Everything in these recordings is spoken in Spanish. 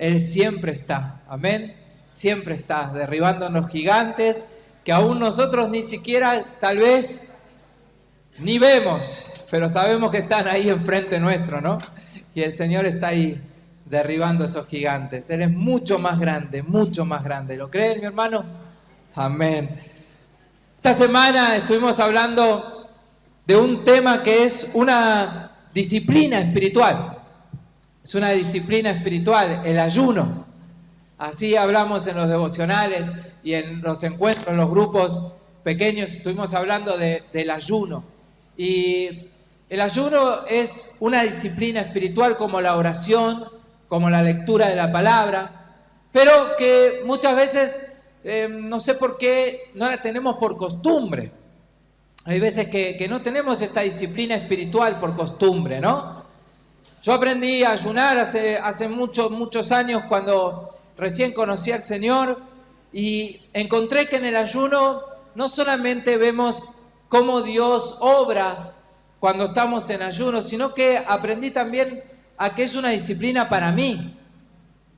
Él siempre está, amén, siempre está derribando los gigantes que aún nosotros ni siquiera tal vez ni vemos, pero sabemos que están ahí enfrente nuestro, ¿no? Y el Señor está ahí derribando esos gigantes. Él es mucho más grande, mucho más grande. ¿Lo creen, mi hermano? Amén. Esta semana estuvimos hablando de un tema que es una disciplina espiritual. Es una disciplina espiritual, el ayuno. Así hablamos en los devocionales y en los encuentros, en los grupos pequeños, estuvimos hablando del ayuno. Y el ayuno es una disciplina espiritual como la oración, como la lectura de la palabra, pero que muchas veces, no sé por qué, no la tenemos por costumbre. Hay veces que no tenemos esta disciplina espiritual por costumbre, ¿no? Yo aprendí a ayunar hace muchos años cuando recién conocí al Señor y encontré que en el ayuno no solamente vemos cómo Dios obra cuando estamos en ayuno, sino que aprendí también a que es una disciplina para mí,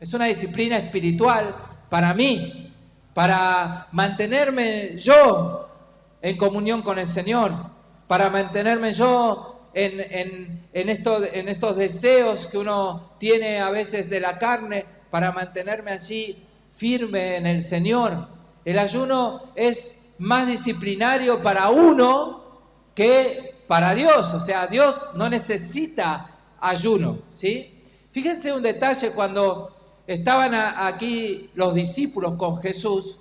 es una disciplina espiritual para mí, para mantenerme yo en comunión con el Señor, para mantenerme yo en estos deseos que uno tiene a veces de la carne, para mantenerme allí firme en el Señor. El ayuno es más disciplinario para uno que para Dios, o sea, Dios no necesita ayuno, ¿sí? Fíjense un detalle, cuando estaban aquí los discípulos con Jesús,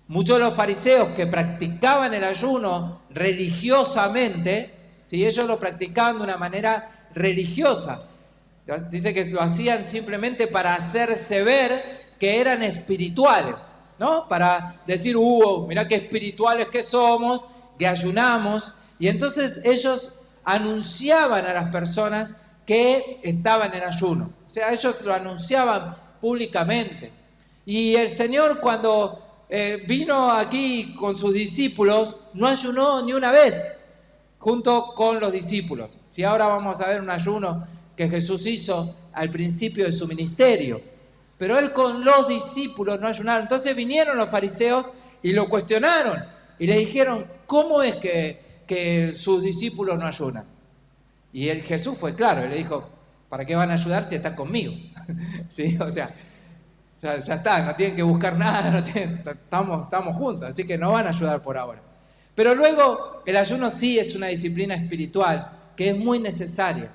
muchos de los fariseos que practicaban el ayuno religiosamente, ¿sí? Ellos lo practicaban de una manera religiosa. Dice que lo hacían simplemente para hacerse ver que eran espirituales, ¿no? Para decir, mirá qué espirituales que somos, que ayunamos. Y entonces ellos anunciaban a las personas que estaban en ayuno. O sea, ellos lo anunciaban públicamente. Y el Señor, cuando vino aquí con sus discípulos, no ayunó ni una vez junto con los discípulos. Si ahora vamos a ver un ayuno que Jesús hizo al principio de su ministerio, pero Él con los discípulos no ayunaron. Entonces vinieron los fariseos y lo cuestionaron y le dijeron, ¿cómo es que sus discípulos no ayunan? Y Jesús fue claro, y le dijo, ¿para qué van a ayudar si están conmigo? ¿Sí? O sea, ya está, no tienen que buscar nada, estamos juntos, así que no van a ayudar por ahora. Pero luego el ayuno sí es una disciplina espiritual que es muy necesaria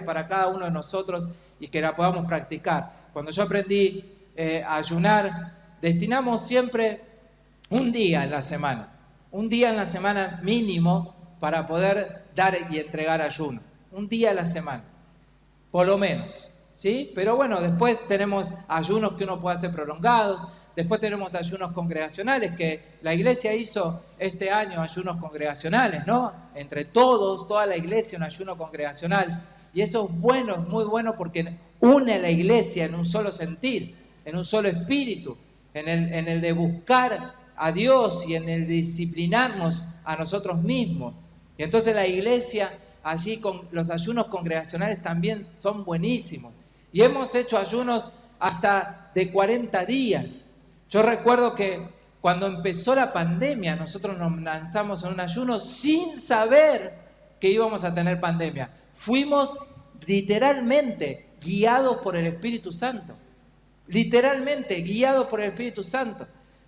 para cada uno de nosotros y que la podamos practicar. Cuando yo aprendí a ayunar, destinamos siempre un día en la semana mínimo para poder dar y entregar ayuno. Un día a la semana, por lo menos, ¿sí? Pero bueno, después tenemos ayunos que uno puede hacer prolongados, después tenemos ayunos congregacionales, que la iglesia hizo este año ayunos congregacionales, ¿no? Entre todos, toda la iglesia, un ayuno congregacional. Y eso es bueno, es muy bueno porque une a la iglesia en un solo sentir, en un solo espíritu, en el de buscar a Dios y en el de disciplinarnos a nosotros mismos. Y entonces la iglesia, allí con los ayunos congregacionales también son buenísimos. Y hemos hecho ayunos hasta de 40 días. Yo recuerdo que cuando empezó la pandemia, nosotros nos lanzamos en un ayuno sin saber que íbamos a tener pandemia. Fuimos literalmente guiados por el Espíritu Santo. Literalmente guiados por el Espíritu Santo.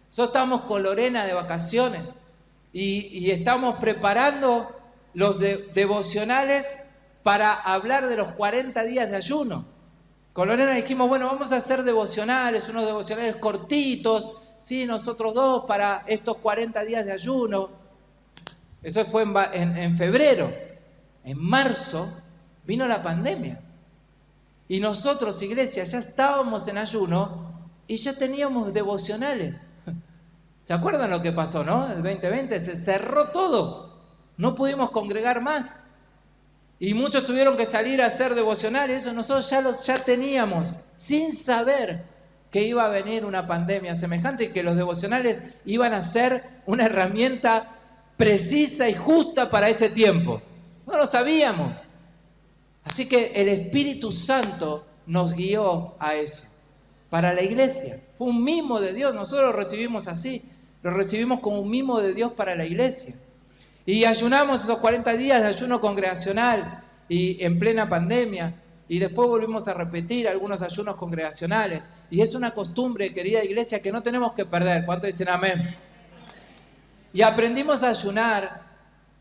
Nosotros estamos con Lorena de vacaciones y estamos preparando los devocionales para hablar de los 40 días de ayuno. Con Lorena dijimos, bueno, vamos a hacer devocionales, unos devocionales cortitos, ¿sí? Nosotros dos para estos 40 días de ayuno. Eso fue en febrero. En marzo vino la pandemia. Y nosotros, iglesia, ya estábamos en ayuno y ya teníamos devocionales. ¿Se acuerdan lo que pasó, no? El 2020 se cerró todo. No pudimos congregar más. Y muchos tuvieron que salir a hacer devocionales. Eso nosotros ya teníamos, sin saber que iba a venir una pandemia semejante y que los devocionales iban a ser una herramienta precisa y justa para ese tiempo. No lo sabíamos. Así que el Espíritu Santo nos guió a eso. para la iglesia. Fue un mimo de Dios, nosotros lo recibimos así, lo recibimos como un mimo de Dios para la iglesia. Y ayunamos esos 40 días de ayuno congregacional y en plena pandemia. Y después volvimos a repetir algunos ayunos congregacionales. Y es una costumbre, querida iglesia, que no tenemos que perder. ¿Cuántos dicen amén? Y aprendimos a ayunar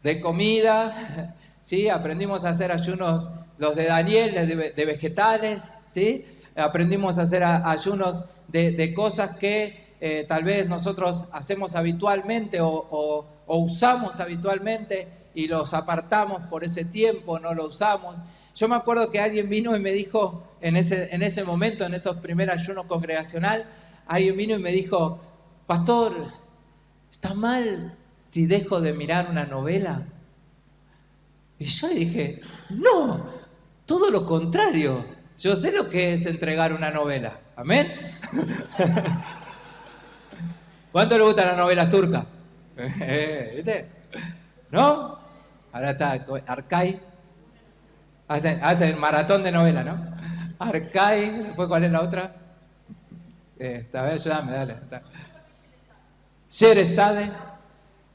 de comida, ¿sí? Aprendimos a hacer ayunos, los de Daniel, de vegetales, ¿sí? Aprendimos a hacer ayunos de cosas que tal vez nosotros hacemos habitualmente o usamos habitualmente y los apartamos por ese tiempo, no lo usamos. Yo me acuerdo que alguien vino y me dijo, en ese momento, en esos primeros ayunos congregacional, alguien vino y me dijo, pastor, ¿está mal si dejo de mirar una novela? Y yo le dije, no, todo lo contrario. Yo sé lo que es entregar una novela. ¿Amén? ¿Cuánto le gustan las novelas turcas? ¿Viste? ¿No? Ahora está Arcay. Hacen maratón de novela, ¿no? Arcay. ¿Después cuál es la otra? A ver, ayúdame, dale. Sherezade.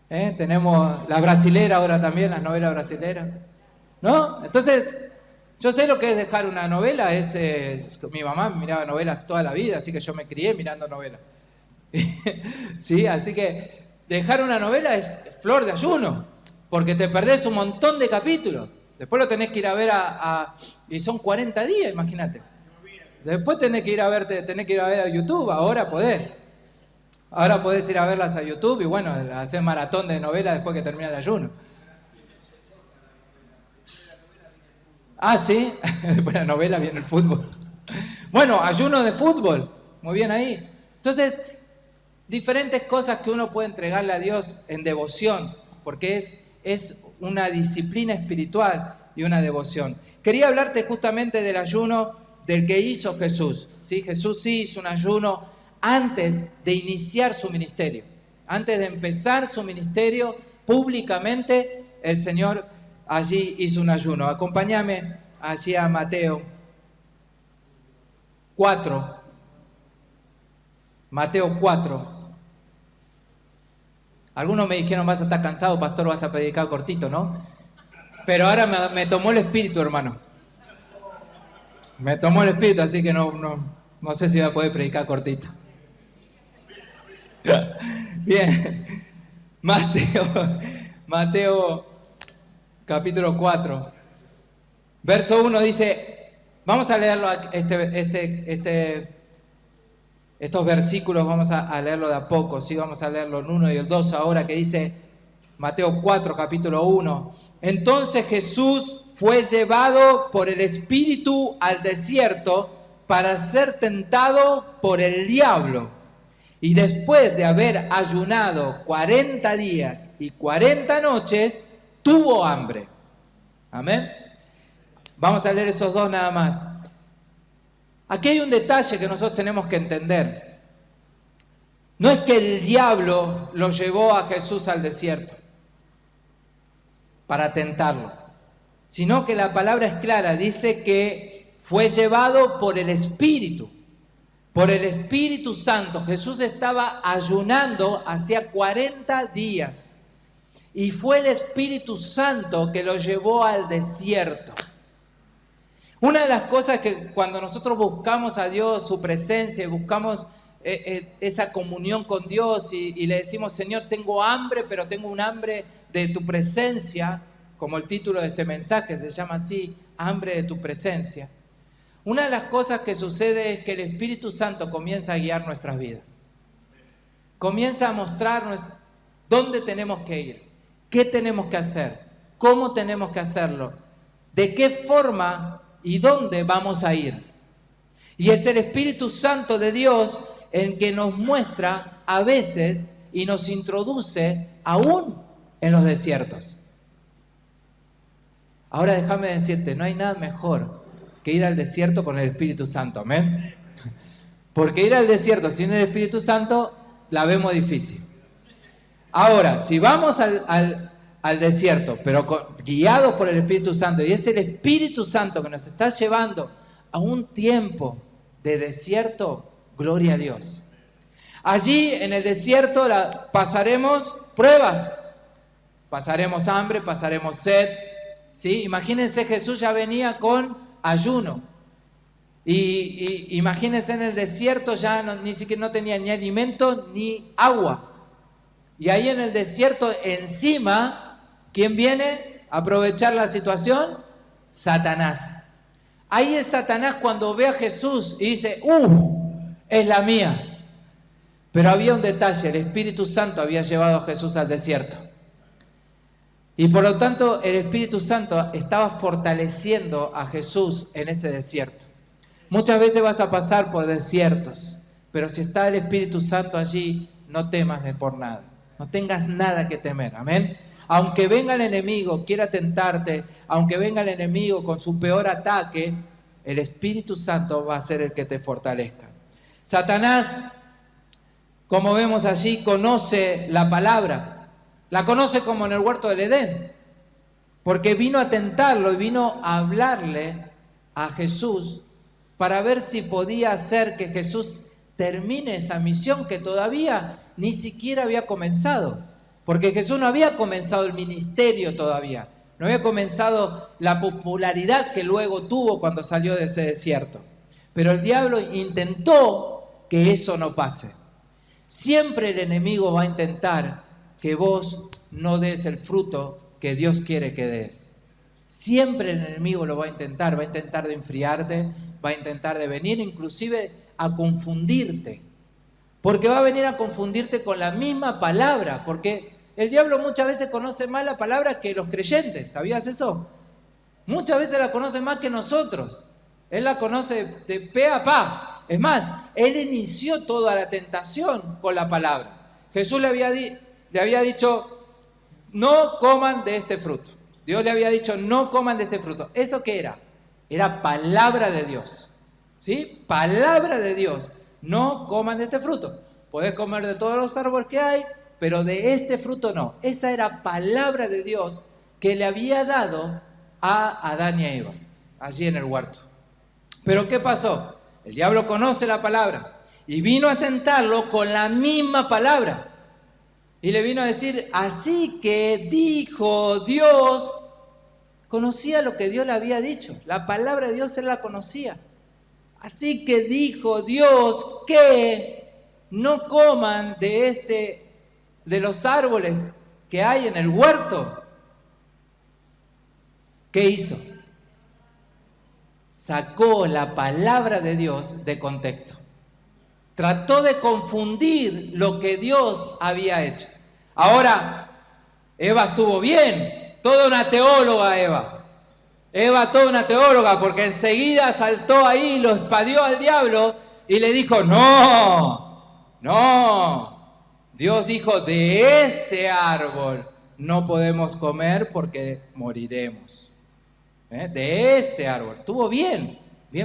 Tenemos la brasilera ahora también, las novelas brasileras. ¿No? Entonces, yo sé lo que es dejar una novela. Mi mamá miraba novelas toda la vida, así que yo me crié mirando novelas. ¿Sí? Así que dejar una novela es flor de ayuno, porque te perdés un montón de capítulos. Después lo tenés que ir a ver y son 40 días, imagínate. Después tenés que ir a ver a YouTube, ahora podés. Ahora podés ir a verlas a YouTube y bueno, hacer maratón de novelas después que termina el ayuno. Ah, sí, después de la novela viene el fútbol. Bueno, ayuno de fútbol, muy bien ahí. Entonces, diferentes cosas que uno puede entregarle a Dios en devoción, porque es una disciplina espiritual y una devoción. Quería hablarte justamente del ayuno del que hizo Jesús. ¿Sí? Jesús sí hizo un ayuno antes de iniciar su ministerio. Antes de empezar su ministerio públicamente, el Señor allí hizo un ayuno. Acompáñame allí a Mateo 4. Mateo 4. Algunos me dijeron, vas a estar cansado, pastor, vas a predicar cortito, ¿no? Pero ahora me tomó el espíritu, hermano. Me tomó el espíritu, así que no sé si voy a poder predicar cortito. Bien. Mateo capítulo 4. Verso 1 dice, vamos a leerlo, estos versículos vamos a leerlo de a poco, ¿sí? Vamos a leerlo el 1 y el 2 ahora, que dice Mateo 4, capítulo 1. Entonces Jesús fue llevado por el Espíritu al desierto para ser tentado por el diablo. Y después de haber ayunado 40 días y 40 noches, tuvo hambre. Amén. Vamos a leer esos dos nada más. Aquí hay un detalle que nosotros tenemos que entender. No es que el diablo lo llevó a Jesús al desierto para tentarlo, sino que la palabra es clara, dice que fue llevado por el Espíritu Santo. Jesús estaba ayunando hacía 40 días y fue el Espíritu Santo que lo llevó al desierto. Una de las cosas que cuando nosotros buscamos a Dios, su presencia, y buscamos esa comunión con Dios y le decimos, Señor, tengo hambre, pero tengo un hambre de tu presencia, como el título de este mensaje se llama así, hambre de tu presencia. Una de las cosas que sucede es que el Espíritu Santo comienza a guiar nuestras vidas. Comienza a mostrarnos dónde tenemos que ir, qué tenemos que hacer, cómo tenemos que hacerlo, de qué forma y dónde vamos a ir. Y es el Espíritu Santo de Dios el que nos muestra a veces y nos introduce aún en los desiertos. Ahora déjame decirte, no hay nada mejor que ir al desierto con el Espíritu Santo, ¿amén? Porque ir al desierto sin el Espíritu Santo la vemos difícil. Ahora, si vamos al desierto, pero guiados por el Espíritu Santo, y es el Espíritu Santo que nos está llevando a un tiempo de desierto, Gloria a Dios. Allí en el desierto pasaremos pruebas, pasaremos hambre, pasaremos sed, ¿sí? Imagínense, Jesús ya venía con ayuno. Y imagínense, en el desierto ya ni siquiera no tenía ni alimento ni agua. Y ahí en el desierto encima, ¿quién viene a aprovechar la situación? Satanás. Ahí es Satanás cuando ve a Jesús y dice, es la mía. Pero había un detalle, el Espíritu Santo había llevado a Jesús al desierto. Y por lo tanto el Espíritu Santo estaba fortaleciendo a Jesús en ese desierto. Muchas veces vas a pasar por desiertos, pero si está el Espíritu Santo allí, no temas por nada. No tengas nada que temer, amén. Aunque venga el enemigo, quiera tentarte, aunque venga el enemigo con su peor ataque, el Espíritu Santo va a ser el que te fortalezca. Satanás, como vemos allí, conoce la palabra. La conoce como en el huerto del Edén. Porque vino a tentarlo y vino a hablarle a Jesús para ver si podía hacer que Jesús termine esa misión que todavía ni siquiera había comenzado. Porque Jesús no había comenzado el ministerio todavía. No había comenzado la popularidad que luego tuvo cuando salió de ese desierto. Pero el diablo intentó que eso no pase. Siempre el enemigo va a intentar que vos no des el fruto que Dios quiere que des. Siempre el enemigo lo va a intentar de enfriarte, va a intentar de venir inclusive a confundirte. Porque va a venir a confundirte con la misma palabra, porque el diablo muchas veces conoce más la palabra que los creyentes, ¿sabías eso? Muchas veces la conoce más que nosotros. Él la conoce de pe a pa. Es más, él inició toda la tentación con la palabra. Jesús le había dicho, no coman de este fruto. Dios le había dicho, no coman de este fruto. ¿Eso qué era? Era palabra de Dios. ¿Sí? Palabra de Dios. No coman de este fruto. Podés comer de todos los árboles que hay, pero de este fruto no. Esa era palabra de Dios que le había dado a Adán y a Eva, allí en el huerto. Pero ¿qué pasó? El diablo conoce la palabra y vino a tentarlo con la misma palabra. Y le vino a decir, así que dijo Dios, conocía lo que Dios le había dicho. La palabra de Dios él la conocía. Así que dijo Dios que no coman de los árboles que hay en el huerto. ¿Qué hizo? Sacó la palabra de Dios de contexto. Trató de confundir lo que Dios había hecho. Ahora, Eva estuvo bien, toda una teóloga Eva. Eva toda una teóloga, porque enseguida saltó ahí, lo espadió al diablo y le dijo, no. Dios dijo, de este árbol no podemos comer porque moriremos. De este árbol. Estuvo bien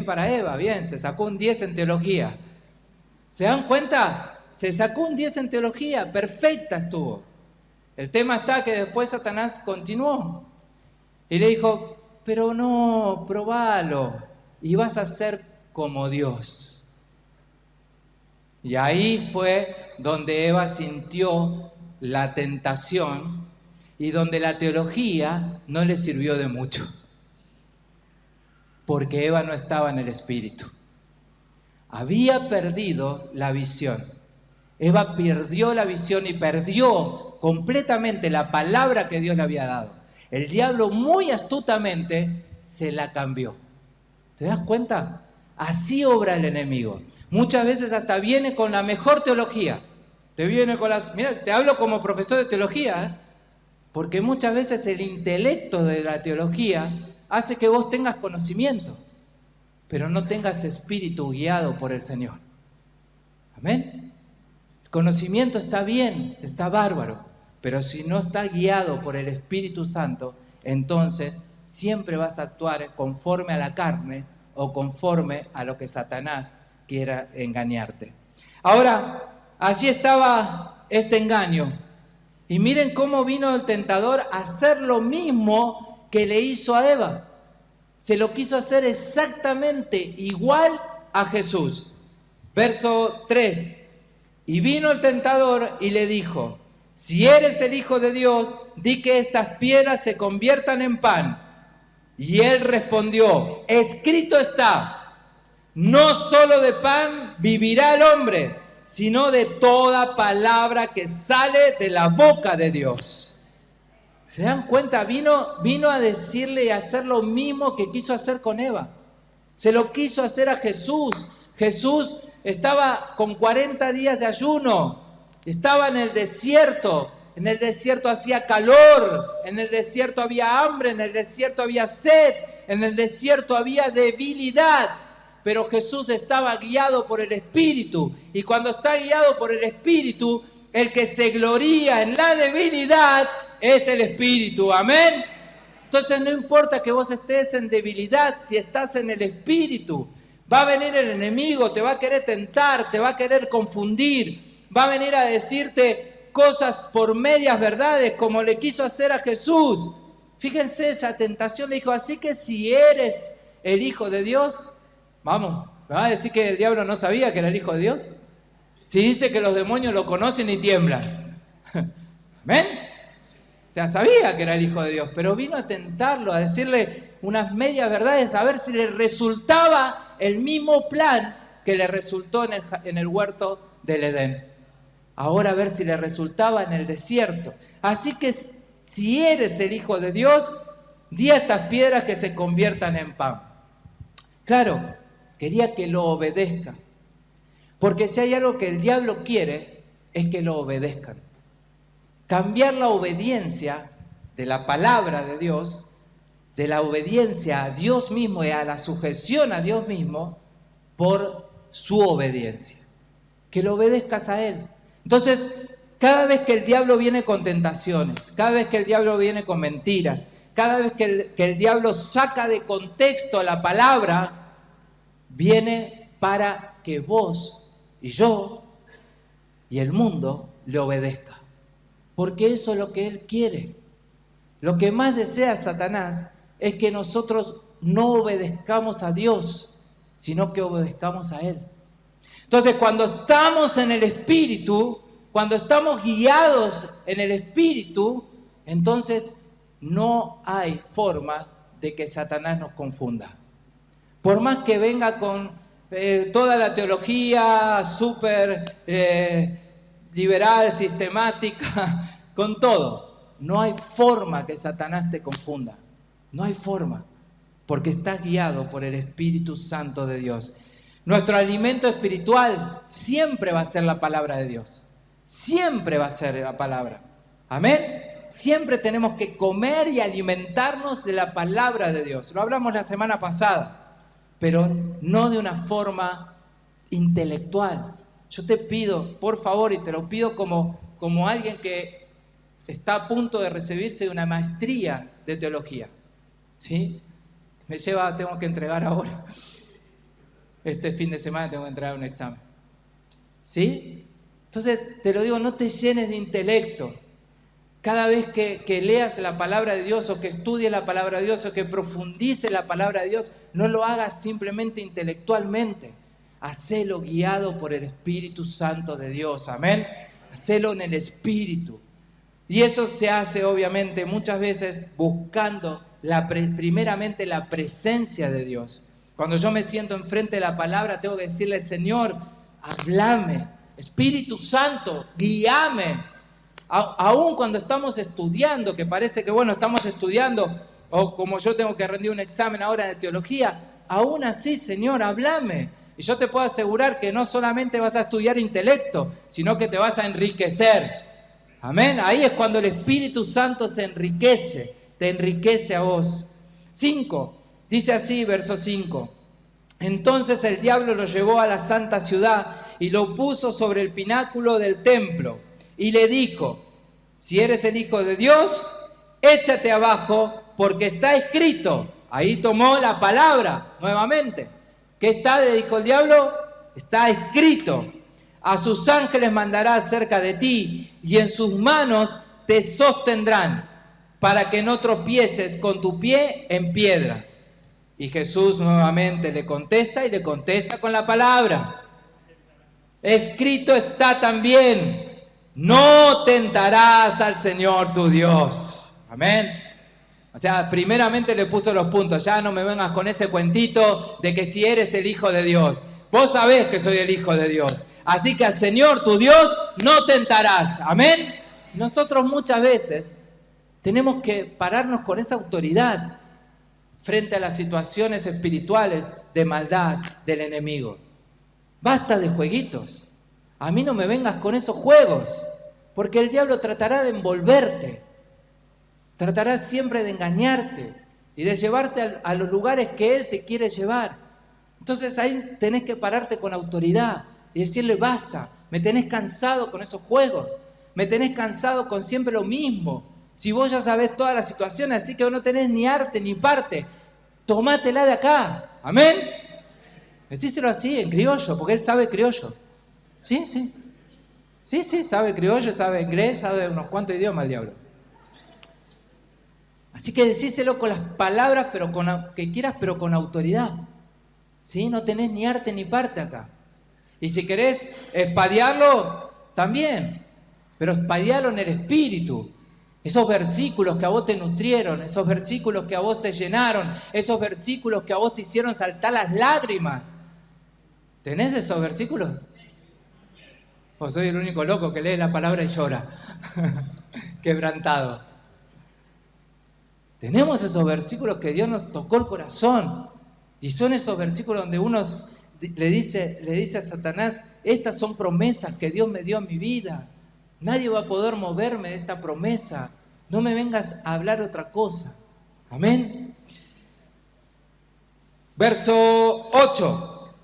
para Eva, bien, se sacó un 10 en teología. ¿Se dan cuenta? Se sacó un 10 en teología, perfecta estuvo. El tema está que después Satanás continuó y le dijo, pero no, probalo y vas a ser como Dios. Y ahí fue donde Eva sintió la tentación y donde la teología no le sirvió de mucho. Porque Eva no estaba en el espíritu. Había perdido la visión. Eva perdió la visión y perdió completamente la palabra que Dios le había dado. El diablo muy astutamente se la cambió. ¿Te das cuenta? Así obra el enemigo. Muchas veces hasta viene con la mejor teología. Mira, te hablo como profesor de teología, porque muchas veces el intelecto de la teología hace que vos tengas conocimiento, pero no tengas espíritu guiado por el Señor. Amén. El conocimiento está bien, está bárbaro, pero si no está guiado por el Espíritu Santo, entonces siempre vas a actuar conforme a la carne o conforme a lo que Satanás quiera engañarte. Ahora, así estaba este engaño. Y miren cómo vino el tentador a hacer lo mismo que le hizo a Eva. Se lo quiso hacer exactamente igual a Jesús. Verso 3. Y vino el tentador y le dijo: si eres el Hijo de Dios, di que estas piedras se conviertan en pan. Y él respondió: escrito está, no solo de pan vivirá el hombre, sino de toda palabra que sale de la boca de Dios. ¿Se dan cuenta? Vino a decirle y a hacer lo mismo que quiso hacer con Eva. Se lo quiso hacer a Jesús. Jesús estaba con 40 días de ayuno, estaba en el desierto hacía calor, en el desierto había hambre, en el desierto había sed, en el desierto había debilidad, pero Jesús estaba guiado por el Espíritu, y cuando está guiado por el Espíritu, el que se gloría en la debilidad es el Espíritu, amén. Entonces no importa que vos estés en debilidad, si estás en el Espíritu, va a venir el enemigo, te va a querer tentar, te va a querer confundir, va a venir a decirte cosas por medias verdades, como le quiso hacer a Jesús. Fíjense esa tentación, le dijo: así que si eres el Hijo de Dios, vamos, ¿me va a decir que el diablo no sabía que era el Hijo de Dios? Si dice que los demonios lo conocen y tiemblan. ¿Amén? O sea, sabía que era el Hijo de Dios, pero vino a tentarlo, a decirle unas medias verdades, a ver si le resultaba el mismo plan que le resultó en el huerto del Edén. Ahora a ver si le resultaba en el desierto. Así que si eres el Hijo de Dios, di a estas piedras que se conviertan en pan. Claro, quería que lo obedezca. Porque si hay algo que el diablo quiere, es que lo obedezcan. Cambiar la obediencia de la palabra de Dios, de la obediencia a Dios mismo y a la sujeción a Dios mismo, por su obediencia. Que lo obedezcas a Él. Entonces, cada vez que el diablo viene con tentaciones, cada vez que el diablo viene con mentiras, cada vez que el diablo saca de contexto la palabra, viene para que vos y yo y el mundo le obedezca. Porque eso es lo que él quiere. Lo que más desea Satanás es que nosotros no obedezcamos a Dios, sino que obedezcamos a Él. Entonces, cuando estamos en el Espíritu, cuando estamos guiados en el Espíritu, entonces no hay forma de que Satanás nos confunda. Por más que venga con toda la teología súper liberal, sistemática, con todo, no hay forma que Satanás te confunda. No hay forma, porque estás guiado por el Espíritu Santo de Dios. Nuestro alimento espiritual siempre va a ser la palabra de Dios. Siempre va a ser la palabra. Amén. Siempre tenemos que comer y alimentarnos de la palabra de Dios. Lo hablamos la semana pasada, pero no de una forma intelectual. Yo te pido, por favor, y te lo pido como alguien que está a punto de recibirse de una maestría de teología. ¿Sí? Tengo que entregar ahora. Este fin de semana tengo que entregar un examen. ¿Sí? Entonces, te lo digo, no te llenes de intelecto. Cada vez que leas la palabra de Dios, o que estudies la palabra de Dios, o que profundices la palabra de Dios, no lo hagas simplemente intelectualmente. Hacelo guiado por el Espíritu Santo de Dios. Amén. Hacelo en el Espíritu. Y eso se hace, obviamente, muchas veces buscando primeramente la presencia de Dios. Cuando yo me siento enfrente de la palabra, tengo que decirle: Señor, háblame. Espíritu Santo, guíame. Aún cuando estamos estudiando, que parece que estamos estudiando, o como yo tengo que rendir un examen ahora de teología, aún así, Señor, háblame. Y yo te puedo asegurar que no solamente vas a estudiar intelecto, sino que te vas a enriquecer. Amén. Ahí es cuando el Espíritu Santo se enriquece, te enriquece a vos. 5, dice así, verso 5. Entonces el diablo lo llevó a la santa ciudad y lo puso sobre el pináculo del templo y le dijo: si eres el Hijo de Dios, échate abajo, porque está escrito. Ahí tomó la palabra nuevamente. ¿Qué está? Le dijo el diablo: está escrito. A sus ángeles mandará acerca de ti, y en sus manos te sostendrán, para que no tropieces con tu pie en piedra. Y Jesús nuevamente le contesta, y le contesta con la palabra. escrito está también, no tentarás al Señor tu Dios. Amén. O sea, primeramente le puso los puntos. Ya no me vengas con ese cuentito de que si eres el Hijo de Dios. Vos sabés que soy el Hijo de Dios. Así que al Señor tu Dios no tentarás. Amén. Nosotros muchas veces tenemos que pararnos con esa autoridad frente a las situaciones espirituales de maldad del enemigo. Basta de jueguitos. A mí no me vengas con esos juegos, porque el diablo tratará de envolverte. Tratará siempre de engañarte y de llevarte a los lugares que él te quiere llevar. Entonces ahí tenés que pararte con autoridad y decirle basta, me tenés cansado con esos juegos, me tenés cansado con siempre lo mismo. Si vos ya sabés todas las situaciones, así que vos no tenés ni arte ni parte, tomátela de acá. Amén. Decíselo así, en criollo, porque él sabe criollo. Sí, sabe criollo, sabe inglés, sabe unos cuantos idiomas el diablo. Así que decíselo con las palabras que quieras, pero con autoridad. ¿Sí? No tenés ni arte ni parte acá. Y si querés espadearlo, también. Pero espadearlo en el espíritu. Esos versículos que a vos te nutrieron, esos versículos que a vos te llenaron, esos versículos que a vos te hicieron saltar las lágrimas. ¿Tenés esos versículos? ¿O soy el único loco que lee la palabra y llora? Quebrantado. Tenemos esos versículos que Dios nos tocó el corazón. Y son esos versículos donde uno le dice a Satanás, estas son promesas que Dios me dio en mi vida. Nadie va a poder moverme de esta promesa. No me vengas a hablar otra cosa. Amén. Verso 8.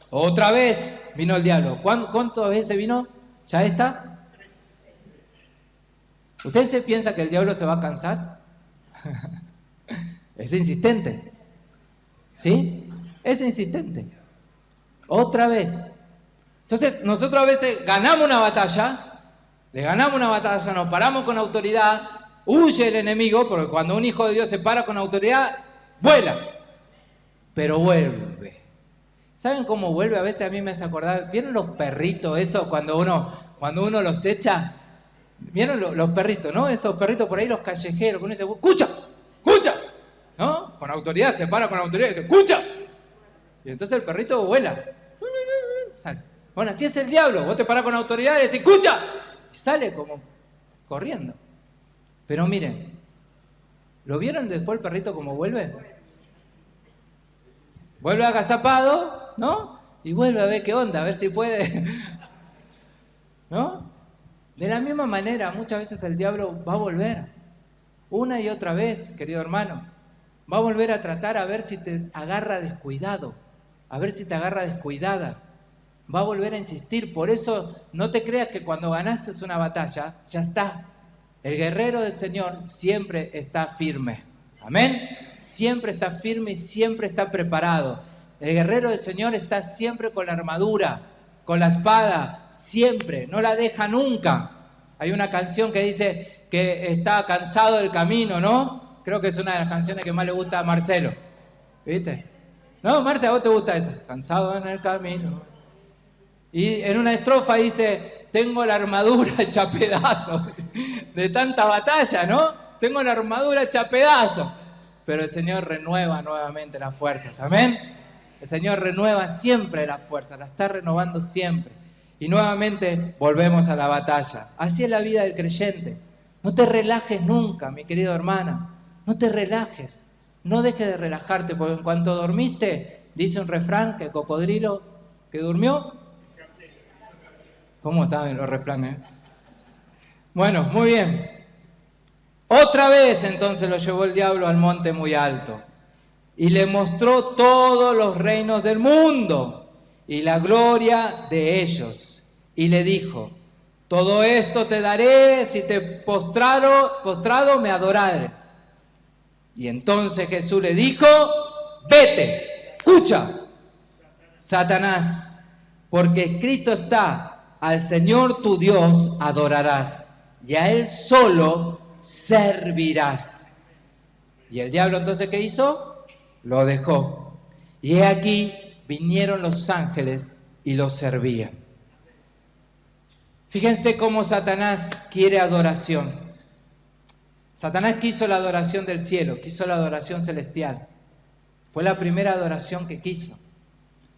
Otra vez vino el diablo. ¿Cuántas veces vino? ¿Ya está? ¿Ustedes se piensan que el diablo se va a cansar? Es insistente. ¿Sí? Es insistente. Otra vez. Entonces, nosotros a veces ganamos una batalla, nos paramos con autoridad, huye el enemigo, porque cuando un hijo de Dios se para con autoridad, vuela. Pero vuelve. ¿Saben cómo vuelve? A veces a mí me hace acordar, ¿vieron los perritos eso cuando uno los echa? ¿Vieron los perritos, no? Esos perritos por ahí, los callejeros, que uno dice, ¡escucha! ¡Escucha! ¿No? Con autoridad, se para con autoridad y dice, ¡escucha! Y entonces el perrito vuela. Sale. Bueno, así es el diablo. Vos te parás con autoridad y decís, ¡escucha! Y sale como corriendo. Pero miren, ¿lo vieron después el perrito cómo vuelve? Vuelve agazapado, ¿no? Y vuelve a ver qué onda, a ver si puede. ¿No? De la misma manera, muchas veces el diablo va a volver, una y otra vez, querido hermano, va a volver a tratar a ver si te agarra descuidado, a ver si te agarra descuidada, va a volver a insistir. Por eso no te creas que cuando ganaste una batalla, ya está. El guerrero del Señor siempre está firme, amén, siempre está firme y siempre está preparado. El guerrero del Señor está siempre con la armadura, con la espada, siempre, no la deja nunca. Hay una canción que dice que está cansado del camino, ¿no? Creo que es una de las canciones que más le gusta a Marcelo. ¿Viste? ¿No, Marce, a vos te gusta esa? Cansado en el camino. Y en una estrofa dice, tengo la armadura hecha pedazos. De tanta batalla, ¿no? Tengo la armadura hecha pedazos. Pero el Señor renueva nuevamente las fuerzas. ¿Amén? El Señor renueva siempre las fuerzas, las está renovando siempre. Y nuevamente volvemos a la batalla. Así es la vida del creyente. No te relajes nunca, mi querido hermano. No te relajes. No dejes de relajarte, porque en cuanto dormiste, dice un refrán que el cocodrilo que durmió. ¿Cómo saben los refranes? Bueno, muy bien. Otra vez entonces lo llevó el diablo al monte muy alto. Y le mostró todos los reinos del mundo y la gloria de ellos. Y le dijo, todo esto te daré si te postrado me adorares. Y entonces Jesús le dijo, vete, escucha, Satanás, porque escrito está, al Señor tu Dios adorarás y a Él solo servirás. ¿Y el diablo entonces qué hizo? Lo dejó. Y he aquí, vinieron los ángeles y los servían. Fíjense cómo Satanás quiere adoración. Satanás quiso la adoración del cielo, quiso la adoración celestial. Fue la primera adoración que quiso.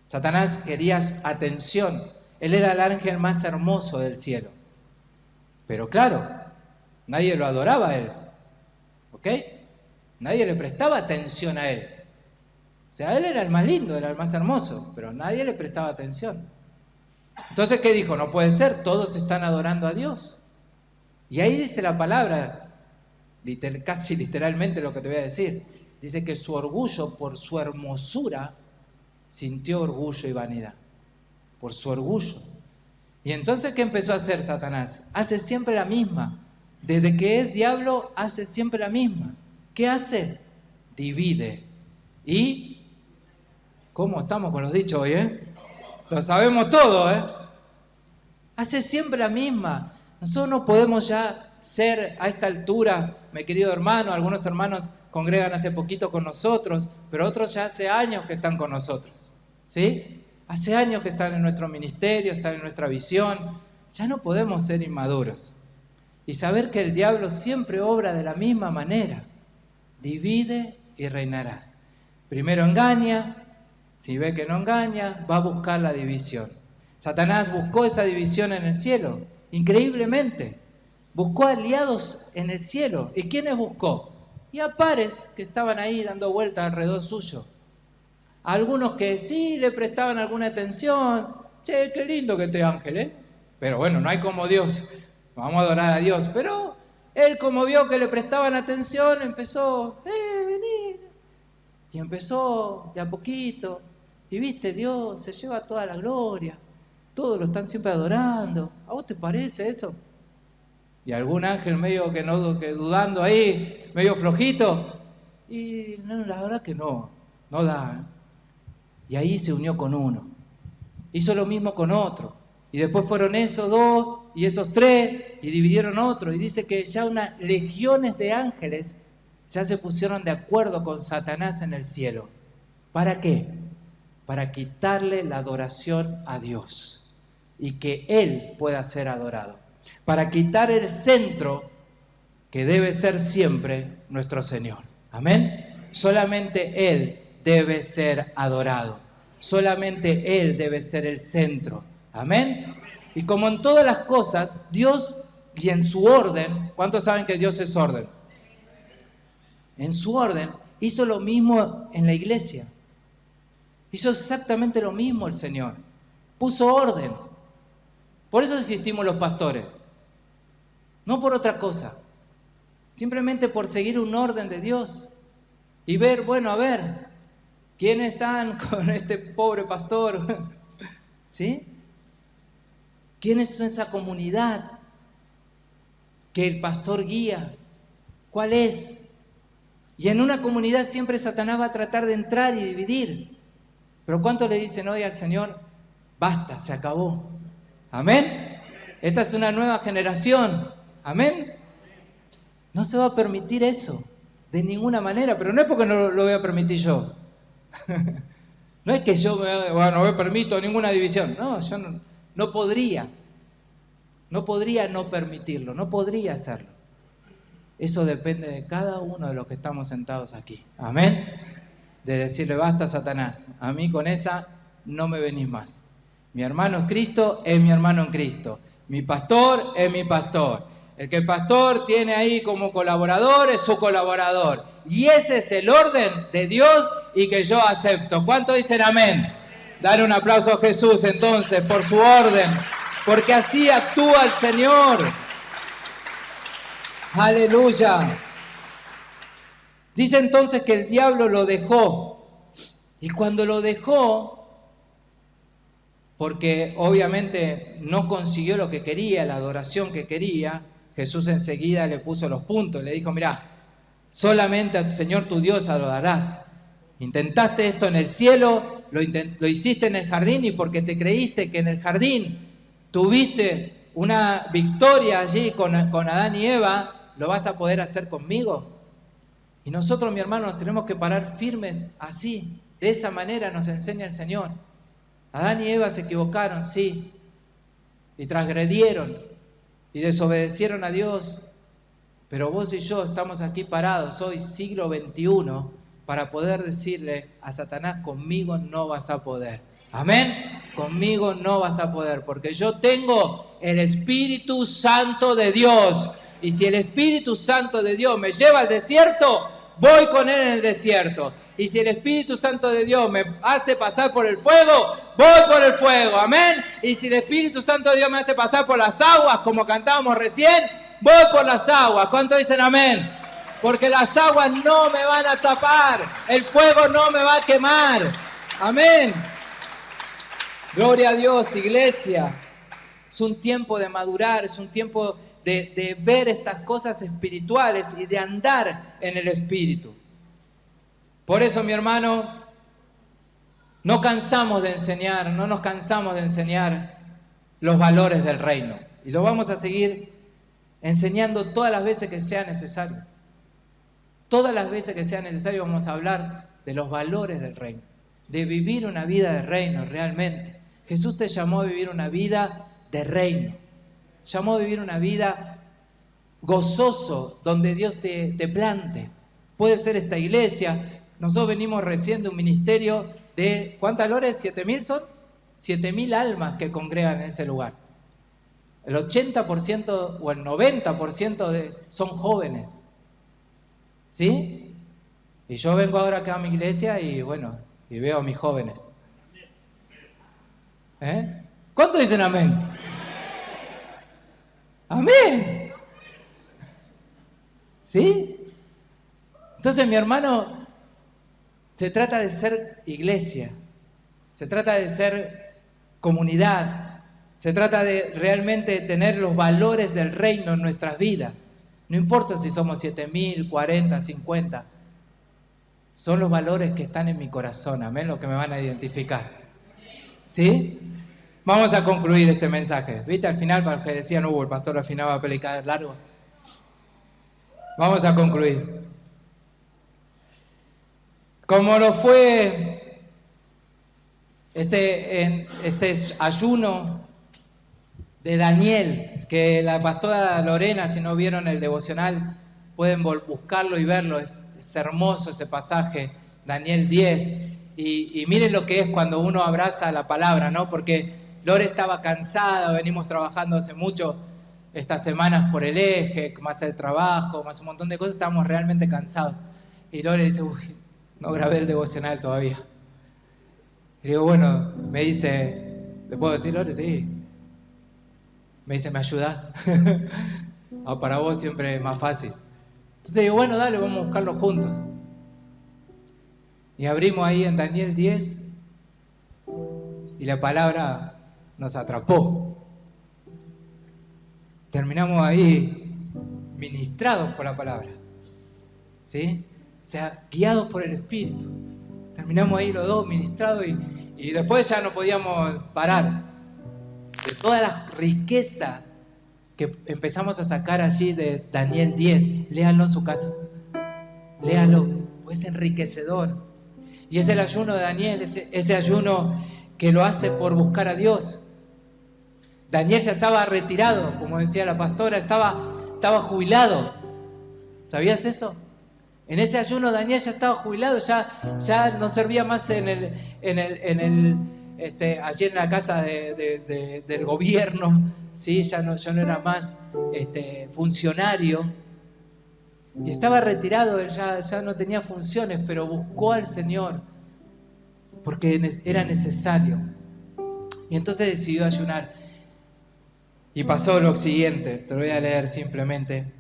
Satanás quería atención. Él era el ángel más hermoso del cielo. Pero claro, nadie lo adoraba a él. ¿Ok? Nadie le prestaba atención a él. O sea, él era el más lindo, era el más hermoso, pero nadie le prestaba atención. Entonces, ¿qué dijo? No puede ser, todos están adorando a Dios. Y ahí dice la palabra, casi literalmente lo que te voy a decir. Dice que su orgullo, por su hermosura, sintió orgullo y vanidad. Por su orgullo. Y entonces, ¿qué empezó a hacer Satanás? Hace siempre la misma. Desde que es diablo, hace siempre la misma. ¿Qué hace? Divide. ¿Y cómo estamos con los dichos hoy, Lo sabemos todo, Hace siempre la misma. Nosotros no podemos ya ser a esta altura, mi querido hermano, algunos hermanos congregan hace poquito con nosotros, pero otros ya hace años que están con nosotros, ¿sí? Hace años que están en nuestro ministerio, están en nuestra visión. Ya no podemos ser inmaduros. Y saber que el diablo siempre obra de la misma manera. Divide y reinarás. Primero engaña, si ve que no engaña, va a buscar la división. Satanás buscó esa división en el cielo, increíblemente. Buscó aliados en el cielo. ¿Y quiénes buscó? Y a pares que estaban ahí dando vueltas alrededor suyo. Algunos que sí le prestaban alguna atención. Che, qué lindo que este ángel, Pero bueno, no hay como Dios. Vamos a adorar a Dios. Pero él, como vio que le prestaban atención, empezó, venid. Y empezó de a poquito. Y viste, Dios se lleva toda la gloria. Todos lo están siempre adorando. ¿A vos te parece eso? Y algún ángel medio que dudando ahí, medio flojito. Y no, la verdad que no da. Y ahí se unió con uno. Hizo lo mismo con otro. Y después fueron esos dos y esos tres y dividieron otro. Y dice que ya unas legiones de ángeles ya se pusieron de acuerdo con Satanás en el cielo. ¿Para qué? Para quitarle la adoración a Dios y que Él pueda ser adorado. Para quitar el centro que debe ser siempre nuestro Señor. Amén. Solamente Él debe ser adorado. Solamente Él debe ser el centro. Amén. Y como en todas las cosas, Dios y en su orden, ¿cuántos saben que Dios es orden? En su orden, hizo lo mismo en la iglesia. Hizo exactamente lo mismo el Señor. Puso orden. Por eso insistimos los pastores. No por otra cosa. Simplemente por seguir un orden de Dios. Y ver, bueno, a ver, ¿quiénes están con este pobre pastor? ¿Sí? ¿Quiénes son esa comunidad que el pastor guía? ¿Cuál es? Y en una comunidad siempre Satanás va a tratar de entrar y dividir. Pero ¿cuántos le dicen hoy al Señor? Basta, se acabó. ¿Amén? Esta es una nueva generación. ¿Amén? No se va a permitir eso, de ninguna manera. Pero no es porque no lo voy a permitir yo. No es que yo no permito ninguna división. No, yo no podría. No podría no permitirlo, no podría hacerlo. Eso depende de cada uno de los que estamos sentados aquí. Amén. De decirle, basta Satanás, a mí con esa no me venís más. Mi hermano es Cristo, es mi hermano en Cristo. Mi pastor es mi pastor. El que el pastor tiene ahí como colaborador es su colaborador. Y ese es el orden de Dios y que yo acepto. ¿Cuántos dicen amén? Dar un aplauso a Jesús entonces por su orden, porque así actúa el Señor. Aleluya. Dice entonces que el diablo lo dejó. Y cuando lo dejó, porque obviamente no consiguió lo que quería, la adoración que quería, Jesús enseguida le puso los puntos, le dijo, mirá, solamente a tu Señor tu Dios adorarás. Intentaste esto en el cielo, lo hiciste en el jardín y porque te creíste que en el jardín tuviste una victoria allí con Adán y Eva, ¿lo vas a poder hacer conmigo? Y nosotros, mi hermano, nos tenemos que parar firmes así, de esa manera nos enseña el Señor. Adán y Eva se equivocaron, sí, y transgredieron y desobedecieron a Dios. Pero vos y yo estamos aquí parados hoy, siglo XXI, para poder decirle a Satanás: conmigo no vas a poder. Amén. Conmigo no vas a poder, porque yo tengo el Espíritu Santo de Dios. Y si el Espíritu Santo de Dios me lleva al desierto, voy con Él en el desierto. Y si el Espíritu Santo de Dios me hace pasar por el fuego, voy por el fuego. Amén. Y si el Espíritu Santo de Dios me hace pasar por las aguas, como cantábamos recién, voy por las aguas. ¿Cuántos dicen amén? Porque las aguas no me van a tapar. El fuego no me va a quemar. Amén. Gloria a Dios, iglesia. Es un tiempo de madurar, es un tiempo de ver estas cosas espirituales y de andar en el Espíritu. Por eso, mi hermano, no cansamos de enseñar, no nos cansamos de enseñar los valores del reino. Y lo vamos a seguir enseñando todas las veces que sea necesario. Todas las veces que sea necesario vamos a hablar de los valores del reino, de vivir una vida de reino realmente. Jesús te llamó a vivir una vida de reino. Llamó a vivir una vida gozoso, donde Dios te plante. Puede ser esta iglesia. Nosotros venimos recién de un ministerio de, ¿cuántas lores? ¿7.000 son? 7.000 almas que congregan en ese lugar. El 80% o el 90% son jóvenes. ¿Sí? Y yo vengo ahora acá a mi iglesia y bueno, y veo a mis jóvenes. ¿Cuántos dicen amén? Amén. ¿Sí? Entonces, mi hermano, se trata de ser iglesia, se trata de ser comunidad, se trata de realmente tener los valores del reino en nuestras vidas. No importa si somos 7.000, 40, 50. Son los valores que están en mi corazón, amén, los que me van a identificar. ¿Sí? Vamos a concluir este mensaje. ¿Viste? Al final, para los que decían, el pastor al final va a predicar largo. Vamos a concluir. Como lo fue este ayuno de Daniel, que la pastora Lorena, si no vieron el devocional, pueden buscarlo y verlo. Es hermoso ese pasaje, Daniel 10. Y miren lo que es cuando uno abraza la palabra, ¿no? Porque Lore estaba cansada, venimos trabajando hace mucho estas semanas por el eje, más el trabajo, más un montón de cosas, estábamos realmente cansados. Y Lore dice, uy, no grabé el devocional todavía. Y digo, bueno, me dice, ¿le puedo decir, Lore? Sí. Me dice, ¿me ayudás? Para vos siempre es más fácil. Entonces digo, bueno, dale, vamos a buscarlo juntos. Y abrimos ahí en Daniel 10 y la palabra nos atrapó. Terminamos ahí ministrados por la palabra, ¿sí? O sea, guiados por el Espíritu. Terminamos ahí los dos ministrados y después ya no podíamos parar de toda la riqueza que empezamos a sacar allí de Daniel 10. Léanlo en su casa. Léanlo, pues es enriquecedor. Y es el ayuno de Daniel, ese ayuno que lo hace por buscar a Dios. Daniel ya estaba retirado, como decía la pastora, estaba jubilado. ¿Sabías eso? En ese ayuno Daniel ya estaba jubilado, ya no servía más allí en la casa del gobierno, ¿sí? Ya no era más funcionario. Y estaba retirado, él ya no tenía funciones, pero buscó al Señor porque era necesario. Y entonces decidió ayunar. Y pasó lo siguiente, te lo voy a leer simplemente.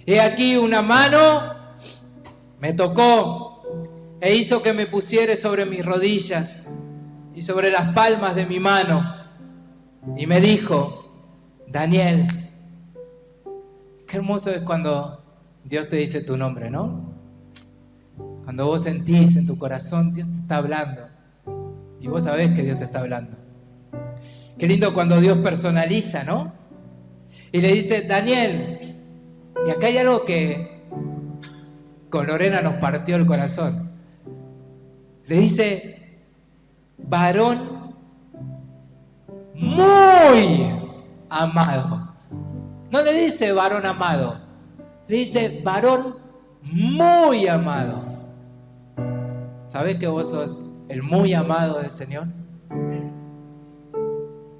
He aquí una mano me tocó e hizo que me pusiere sobre mis rodillas y sobre las palmas de mi mano. Y me dijo, Daniel, qué hermoso es cuando Dios te dice tu nombre, ¿no? Cuando vos sentís en tu corazón, Dios te está hablando. Y vos sabés que Dios te está hablando. Qué lindo cuando Dios personaliza, ¿no? Y le dice, Daniel, y acá hay algo que con Lorena nos partió el corazón. Le dice, varón muy amado. No le dice varón amado, le dice varón muy amado. ¿Sabés que vos sos el muy amado del Señor?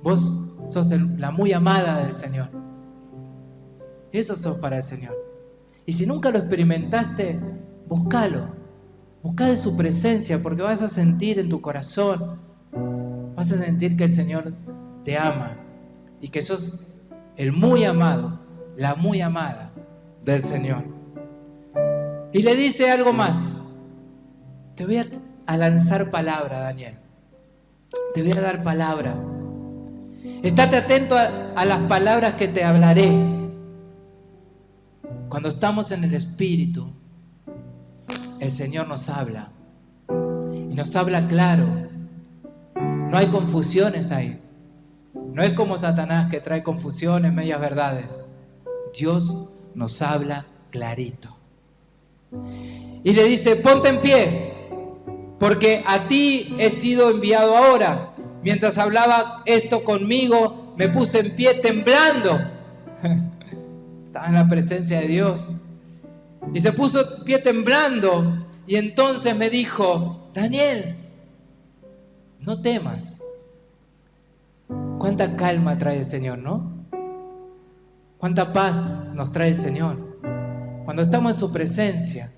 Vos sos la muy amada del Señor. Eso sos para el Señor. Y si nunca lo experimentaste, búscalo. Busca de su presencia, porque vas a sentir en tu corazón, vas a sentir que el Señor te ama y que sos el muy amado, la muy amada del Señor. Y le dice algo más. Te voy a lanzar palabra, Daniel. Te voy a dar palabra. Estate atento a las palabras que te hablaré. Cuando estamos en el Espíritu, el Señor nos habla. Y nos habla claro. No hay confusiones ahí. No es como Satanás que trae confusiones, medias verdades. Dios nos habla clarito. Y le dice, ponte en pie, porque a ti he sido enviado ahora. Mientras hablaba esto conmigo, me puse en pie temblando. Estaba en la presencia de Dios. Y se puso en pie temblando. Y entonces me dijo, Daniel, no temas. Cuánta calma trae el Señor, ¿no? Cuánta paz nos trae el Señor. Cuando estamos en su presencia,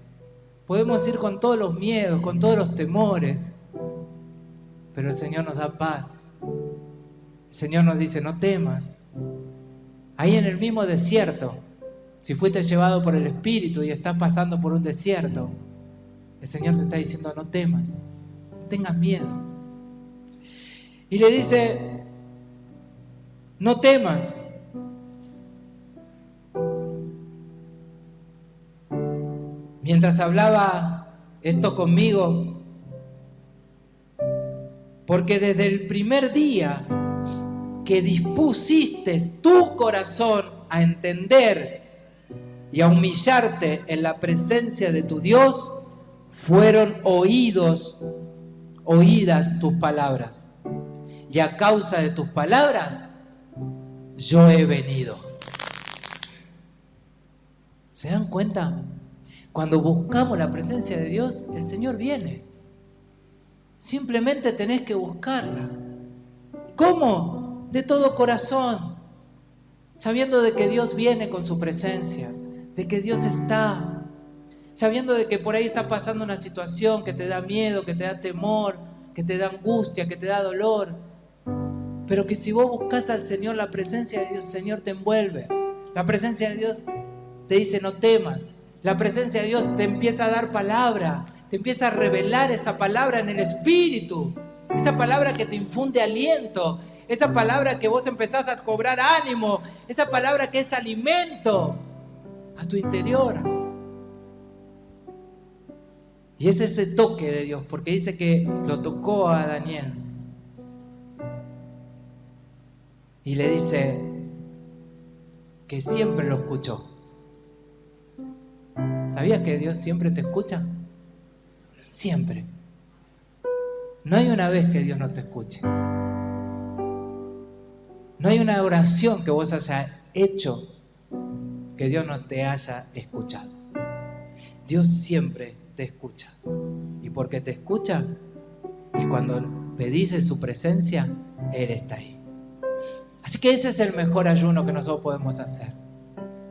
podemos ir con todos los miedos, con todos los temores, pero el Señor nos da paz. El Señor nos dice, no temas. Ahí en el mismo desierto, si fuiste llevado por el Espíritu y estás pasando por un desierto, el Señor te está diciendo, no temas, no tengas miedo. Y le dice, no temas. Mientras hablaba esto conmigo, porque desde el primer día que dispusiste tu corazón a entender y a humillarte en la presencia de tu Dios, fueron oídas tus palabras. Y a causa de tus palabras, yo he venido. ¿Se dan cuenta? Cuando buscamos la presencia de Dios, el Señor viene. Simplemente tenés que buscarla. ¿Cómo? De todo corazón. Sabiendo de que Dios viene con su presencia, de que Dios está. Sabiendo de que por ahí está pasando una situación que te da miedo, que te da temor, que te da angustia, que te da dolor. Pero que si vos buscas al Señor, la presencia de Dios, el Señor te envuelve. La presencia de Dios te dice no temas. La presencia de Dios te empieza a dar palabra, te empieza a revelar esa palabra en el Espíritu, esa palabra que te infunde aliento, esa palabra que vos empezás a cobrar ánimo, esa palabra que es alimento a tu interior. Y es ese toque de Dios, porque dice que lo tocó a Daniel. Y le dice que siempre lo escuchó. ¿Sabías que Dios siempre te escucha? Siempre. No hay una vez que Dios no te escuche. No hay una oración que vos hayas hecho que Dios no te haya escuchado. Dios siempre te escucha. Y porque te escucha, y cuando pedís en su presencia, Él está ahí. Así que ese es el mejor ayuno que nosotros podemos hacer.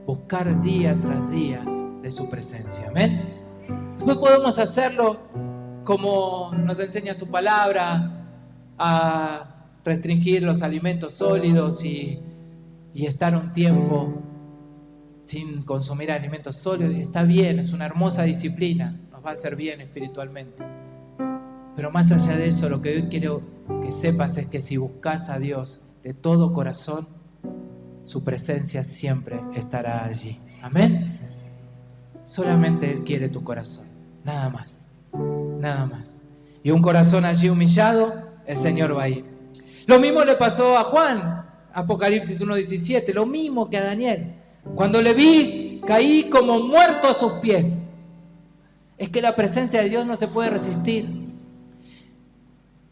Buscar día tras día de su presencia. Amén. Después podemos hacerlo como nos enseña su palabra, a restringir los alimentos sólidos y estar un tiempo sin consumir alimentos sólidos. Y está bien, es una hermosa disciplina, nos va a hacer bien espiritualmente. Pero más allá de eso, lo que hoy quiero que sepas es que si buscas a Dios de todo corazón, su presencia siempre estará allí. Amén. Solamente Él quiere tu corazón, nada más, nada más. Y un corazón allí humillado, el Señor va a ir. Lo mismo le pasó a Juan, Apocalipsis 1:17, lo mismo que a Daniel. Cuando le vi, caí como muerto a sus pies. Es que la presencia de Dios no se puede resistir.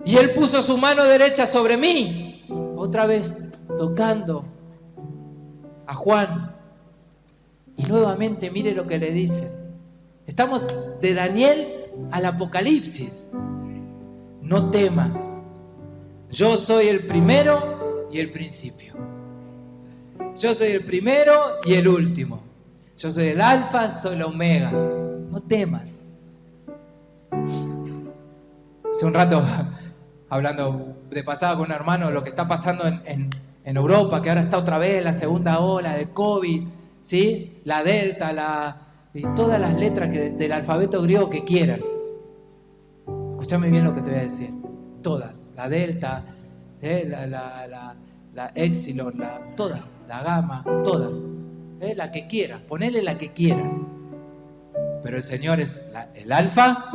Y Él puso su mano derecha sobre mí, otra vez tocando a Juan. Y nuevamente mire lo que le dice. Estamos de Daniel al Apocalipsis. No temas. Yo soy el primero y el principio. Yo soy el primero y el último. Yo soy el alfa, soy la omega. No temas. Hace un rato, hablando de pasada con un hermano, lo que está pasando en Europa, que ahora está otra vez la segunda ola de COVID, ¿sí? La delta, y todas las letras del alfabeto griego que quieran. Escúchame bien lo que te voy a decir. Todas. La delta, la epsilon, todas. La gamma, todas. La que quieras. Ponele la que quieras. Pero el Señor es el alfa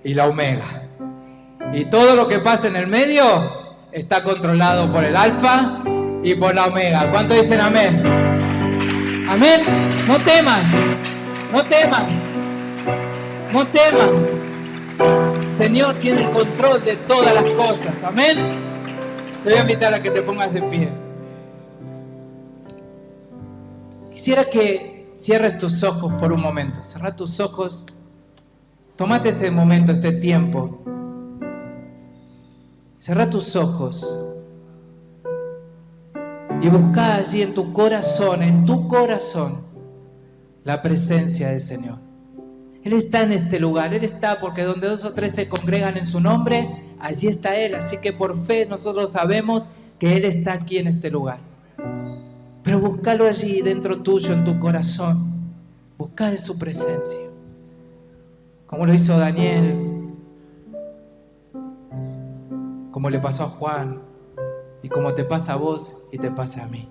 y la omega. Y todo lo que pasa en el medio está controlado por el alfa y por la omega. ¿Cuántos dicen amén? Amén. No temas. No temas. No temas. El Señor tiene el control de todas las cosas. Amén. Te voy a invitar a que te pongas de pie. Quisiera que cierres tus ojos por un momento. Cerrá tus ojos. Tómate este momento, este tiempo. Cerrá tus ojos. Y buscá allí en tu corazón, la presencia del Señor. Él está en este lugar. Él está porque donde 2 o 3 se congregan en su nombre, allí está Él. Así que por fe nosotros sabemos que Él está aquí en este lugar. Pero búscalo allí dentro tuyo, en tu corazón. Buscá de su presencia. Como lo hizo Daniel. Como le pasó a Juan. Y como te pasa a vos y te pasa a mí.